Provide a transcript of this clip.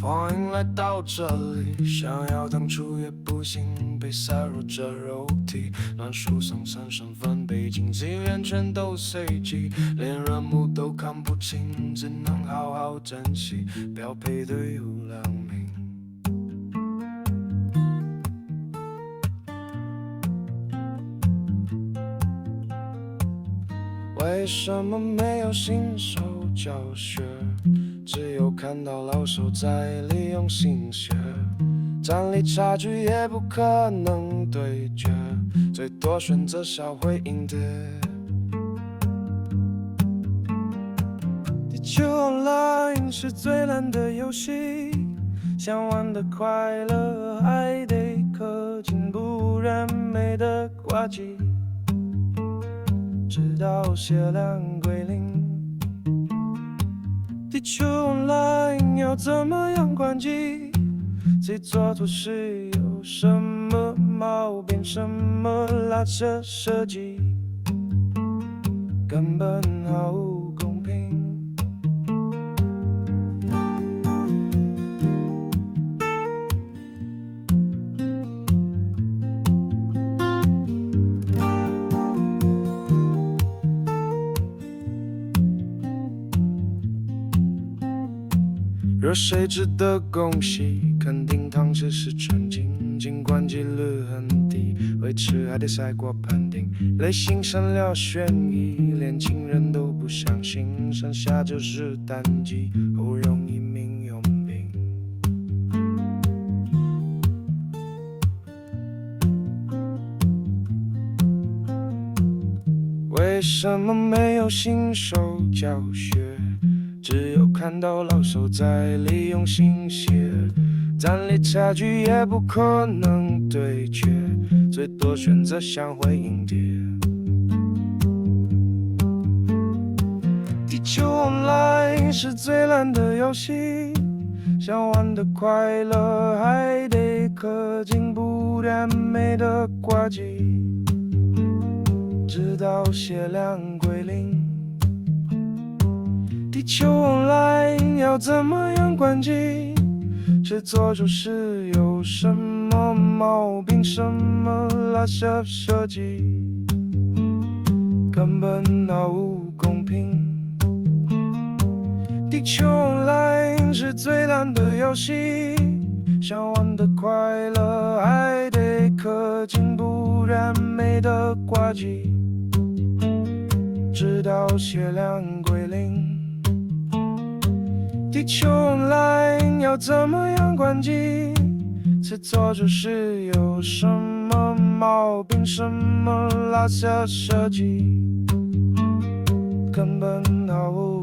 欢迎来到这里，想要当初也不行，被塞入这肉体，乱输送上身份背景，资源全都随机，连人物都看不清，只能好好珍惜，不要配对有良民。为什么没有新手教学？只有看到老手在利用心血，战力差距也不可能对决，最多选择销毁硬碟。地球 Online 是最烂的游戏，想玩的快乐还得氪金，不然没得挂机，直到血量归零。地球 Online 要怎么样关机？谁做错事？有什么毛病？什么垃圾设计？根本毫无公平。若谁值得恭喜，肯定汤匙是纯净，尽管几率很低，维持还得赛过判定。类型删了悬疑，连情人都不相信，剩下就是单机，好容易命用病。为什么没有新手教学？只有看到老手在利用心血，战力差距也不可能对决，最多选择销毁硬碟。地球 Online 是最烂的游戏，想玩的快乐还得氪金，不然没得挂机，直到血量归零。地球 Online 要怎么样关机？谁做错事？有什么毛病？什么垃圾设计？根本毫无公平。地球 Online 是最烂的游戏，想玩的快乐还得氪金，不然没得挂机，直到血量归零。地球 Online 要怎么样关机？谁做错事？有什么毛病？什么垃圾设计？根本毫无